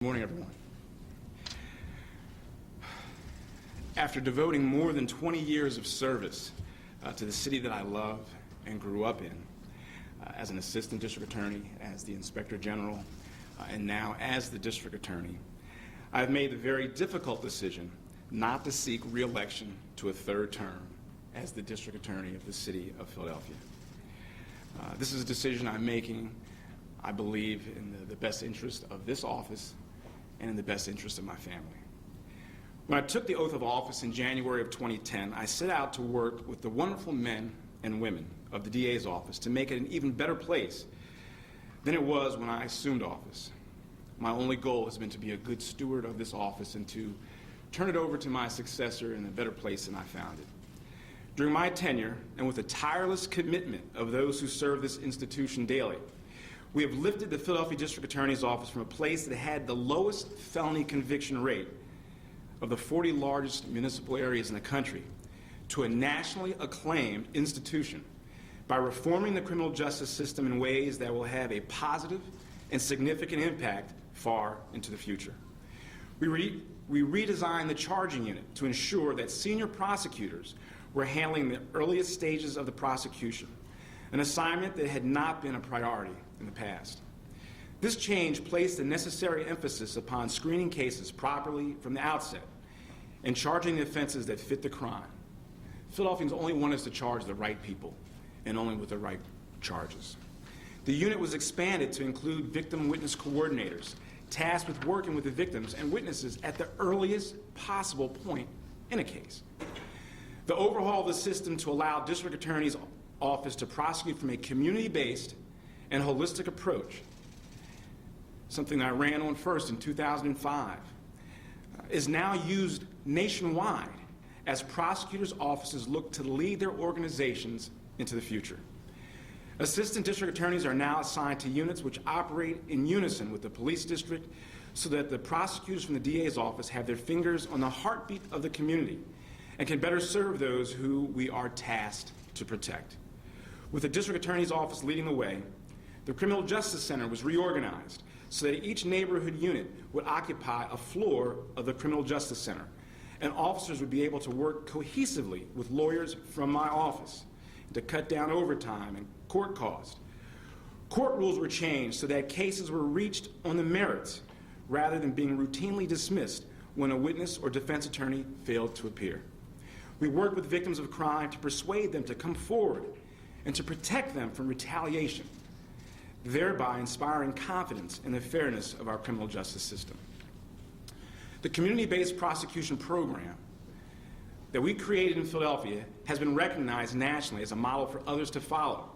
Good morning, everyone. After devoting more than 20 years of service to the city that I love and grew up in, as an assistant district attorney, as the inspector general, and now as the district attorney, I've made the very difficult decision not to seek re-election to a third term as the district attorney of the city of Philadelphia. This is a decision I'm making, I believe, in the best interest of this office and in the best interest of my family. When I took the oath of office in January of 2010, I set out to work with the wonderful men and women of the DA's office to make it an even better place than it was when I assumed office. My only goal has been to be a good steward of this office and to turn it over to my successor in a better place than I found it. During my tenure, and with the tireless commitment of those who serve this institution daily, we have lifted the Philadelphia District Attorney's Office from a place that had the lowest felony conviction rate of the 40 largest municipal areas in the country to a nationally acclaimed institution by reforming the criminal justice system in ways that will have a positive and significant impact far into the future. We redesigned the charging unit to ensure that senior prosecutors were handling the earliest stages of the prosecution, an assignment that had not been a priority in the past. This change placed the necessary emphasis upon screening cases properly from the outset and charging the offenses that fit the crime. Philadelphians only want us to charge the right people and only with the right charges. The unit was expanded to include victim witness coordinators tasked with working with the victims and witnesses at the earliest possible point in a case. The overhaul of the system to allow district attorney's office to prosecute from a community-based and holistic approach, something I ran on first in 2005, is now used nationwide as prosecutors' offices look to lead their organizations into the future. Assistant district attorneys are now assigned to units which operate in unison with the police district so that the prosecutors from the DA's office have their fingers on the heartbeat of the community and can better serve those who we are tasked to protect. With the district attorney's office leading the way, the Criminal Justice Center was reorganized so that each neighborhood unit would occupy a floor of the Criminal Justice Center, and officers would be able to work cohesively with lawyers from my office to cut down overtime and court costs. Court rules were changed so that cases were reached on the merits rather than being routinely dismissed when a witness or defense attorney failed to appear. We worked with victims of crime to persuade them to come forward and to protect them from retaliation, thereby inspiring confidence in the fairness of our criminal justice system. The community-based prosecution program that we created in Philadelphia has been recognized nationally as a model for others to follow,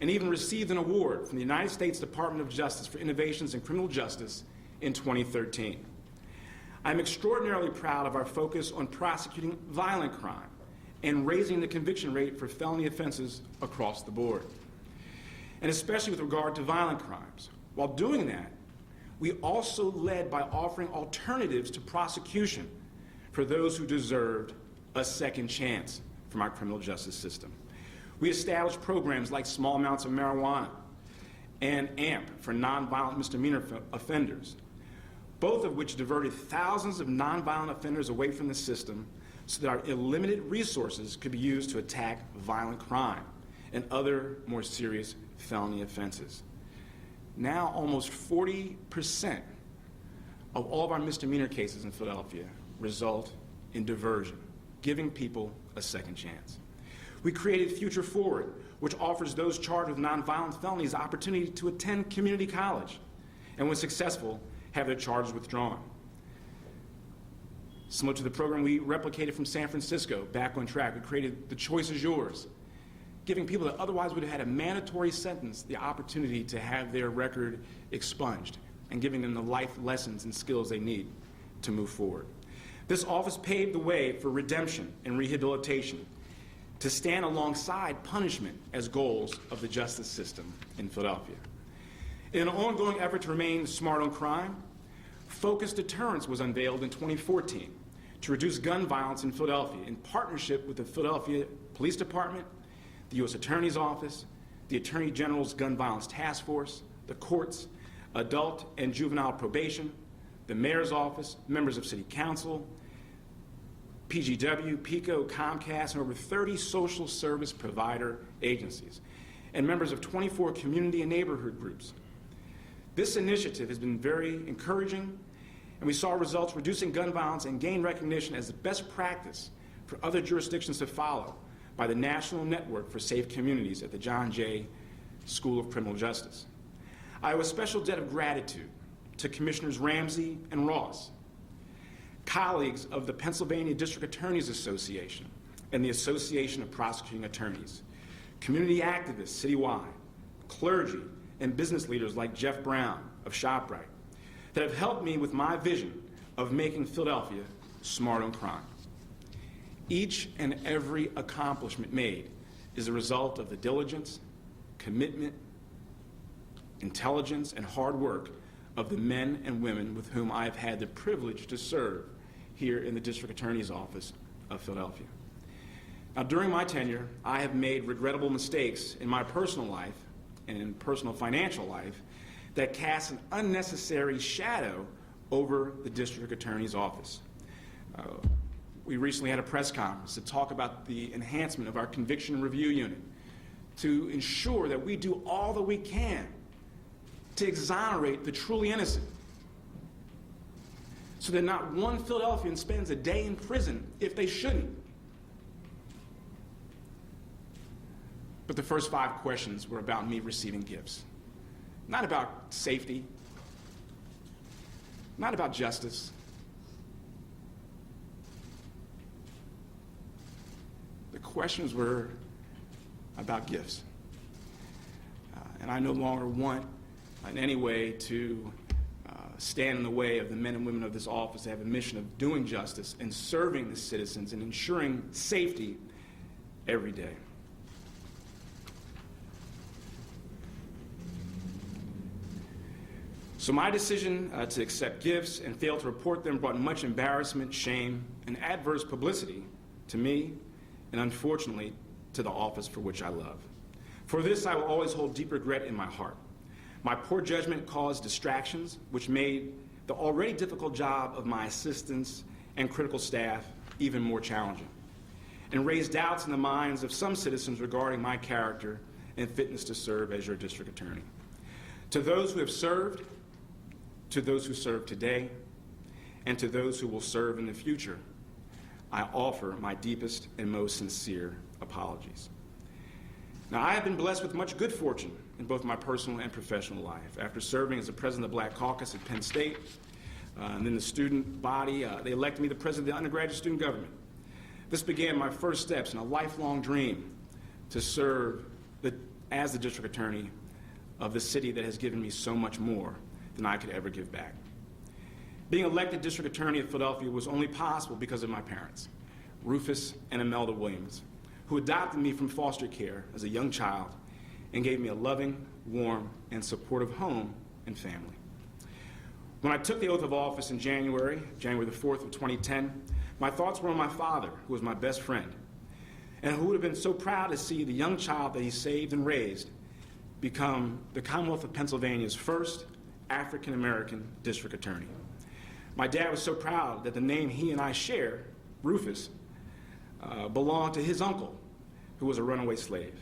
and even received an award from the United States Department of Justice for innovations in criminal justice in 2013. I'm extraordinarily proud of our focus on prosecuting violent crime and raising the conviction rate for felony offenses across the board, and especially with regard to violent crimes. While doing that, we also led by offering alternatives to prosecution for those who deserved a second chance from our criminal justice system. We established programs like small amounts of marijuana and AMP for nonviolent misdemeanor offenders, both of which diverted thousands of nonviolent offenders away from the system so that our limited resources could be used to attack violent crime and other more serious felony offenses. Now almost 40% of all of our misdemeanor cases in Philadelphia result in diversion, giving people a second chance. We created Future Forward, which offers those charged with nonviolent felonies the opportunity to attend community college, and when successful, have their charges withdrawn. Similar to the program we replicated from San Francisco, Back on Track, we created The Choice is Yours, giving people that otherwise would have had a mandatory sentence the opportunity to have their record expunged and giving them the life lessons and skills they need to move forward. This office paved the way for redemption and rehabilitation to stand alongside punishment as goals of the justice system in Philadelphia. In an ongoing effort to remain smart on crime, focused deterrence was unveiled in 2014 to reduce gun violence in Philadelphia in partnership with the Philadelphia Police Department, the U.S. Attorney's Office, the Attorney General's Gun Violence Task Force, the courts, adult and juvenile probation, the mayor's office, members of city council, PGW, PICO, Comcast, and over 30 social service provider agencies, and members of 24 community and neighborhood groups. This initiative has been very encouraging, and we saw results reducing gun violence and gained recognition as the best practice for other jurisdictions to follow by the National Network for Safe Communities at the John Jay School of Criminal Justice. I owe a special debt of gratitude to Commissioners Ramsey and Ross, colleagues of the Pennsylvania District Attorneys Association and the Association of Prosecuting Attorneys, community activists citywide, clergy, and business leaders like Jeff Brown of ShopRite that have helped me with my vision of making Philadelphia smart on crime. Each and every accomplishment made is a result of the diligence, commitment, intelligence, and hard work of the men and women with whom I have had the privilege to serve here in the District Attorney's Office of Philadelphia. Now, during my tenure, I have made regrettable mistakes in my personal life and in personal financial life that cast an unnecessary shadow over the District Attorney's Office. We recently had a press conference to talk about the enhancement of our conviction review unit to ensure that we do all that we can to exonerate the truly innocent, so that not one Philadelphian spends a day in prison if they shouldn't. But the first 5 questions were about me receiving gifts. Not about safety, not about justice. The questions were about gifts. And I no longer want in any way to stand in the way of the men and women of this office that have a mission of doing justice and serving the citizens and ensuring safety every day. So my decision to accept gifts and fail to report them brought much embarrassment, shame, and adverse publicity to me and, unfortunately, to the office for which I love. For this, I will always hold deep regret in my heart. My poor judgment caused distractions, which made the already difficult job of my assistants and critical staff even more challenging, and raised doubts in the minds of some citizens regarding my character and fitness to serve as your district attorney. To those who have served, to those who serve today, and to those who will serve in the future, I offer my deepest and most sincere apologies. Now, I have been blessed with much good fortune in both my personal and professional life. After serving as the president of the Black Caucus at Penn State, and then the student body, they elected me the president of the undergraduate student government. This began my first steps in a lifelong dream to serve as the district attorney of the city that has given me so much more than I could ever give back. Being elected district attorney of Philadelphia was only possible because of my parents, Rufus and Imelda Williams, who adopted me from foster care as a young child and gave me a loving, warm, and supportive home and family. When I took the oath of office in January the 4th of 2010, my thoughts were on my father, who was my best friend, and who would have been so proud to see the young child that he saved and raised become the Commonwealth of Pennsylvania's first African-American district attorney. My dad was so proud that the name he and I share, Rufus, belonged to his uncle, who was a runaway slave.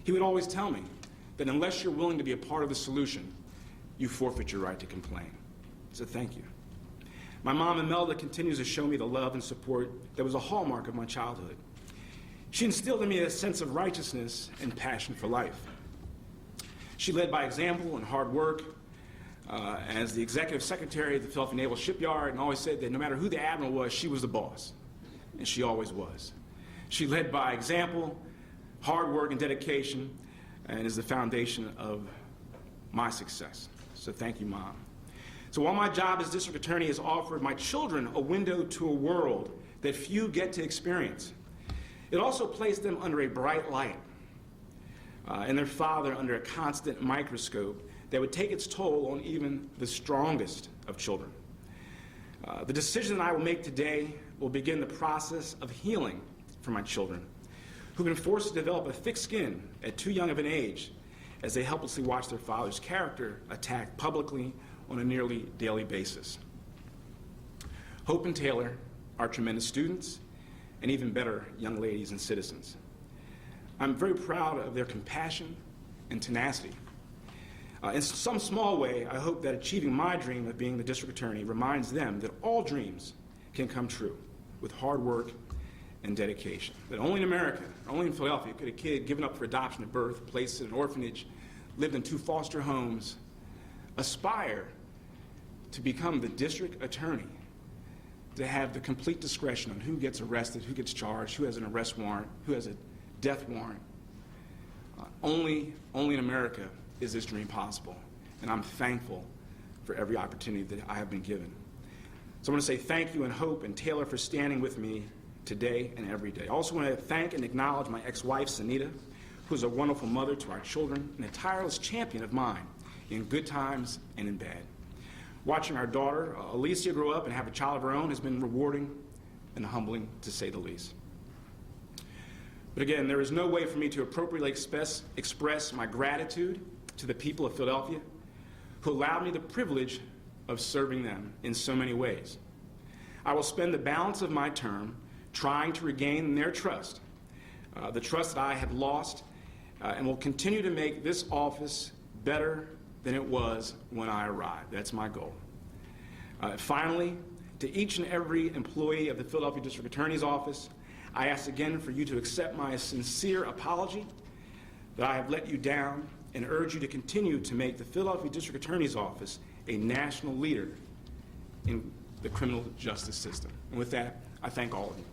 He would always tell me that unless you're willing to be a part of the solution, you forfeit your right to complain. So thank you. My mom, Imelda, continues to show me the love and support that was a hallmark of my childhood. She instilled in me a sense of righteousness and passion for life. She led by example and hard work as the executive secretary of the Philadelphia Naval Shipyard, and always said that no matter who the admiral was, she was the boss, and she always was. She led by example, hard work, and dedication, and is the foundation of my success. So thank you, Mom. So while my job as district attorney has offered my children a window to a world that few get to experience, it also placed them under a bright light and their father under a constant microscope that would take its toll on even the strongest of children. The decision that I will make today will begin the process of healing for my children, who've been forced to develop a thick skin at too young of an age as they helplessly watch their father's character attacked publicly on a nearly daily basis. Hope and Taylor are tremendous students and even better young ladies and citizens. I'm very proud of their compassion and tenacity. In some small way, I hope that achieving my dream of being the district attorney reminds them that all dreams can come true with hard work and dedication. That only in America, only in Philadelphia, could a kid given up for adoption at birth, placed in an orphanage, lived in 2 foster homes, aspire to become the district attorney, to have the complete discretion on who gets arrested, who gets charged, who has an arrest warrant, who has a death warrant. Only in America is this dream possible, and I'm thankful for every opportunity that I have been given. So I want to say thank you and Hope and Taylor for standing with me today and every day. I also want to thank and acknowledge my ex-wife, Sanita, who is a wonderful mother to our children and a tireless champion of mine in good times and in bad. Watching our daughter, Alicia, grow up and have a child of her own has been rewarding and humbling, to say the least. But again, there is no way for me to appropriately express my gratitude to the people of Philadelphia who allowed me the privilege of serving them in so many ways. I will spend the balance of my term trying to regain their trust, the trust that I have lost, and will continue to make this office better than it was when I arrived. That's my goal. Finally, to each and every employee of the Philadelphia District Attorney's Office, I ask again for you to accept my sincere apology that I have let you down and urge you to continue to make the Philadelphia District Attorney's Office a national leader in the criminal justice system. And with that, I thank all of you.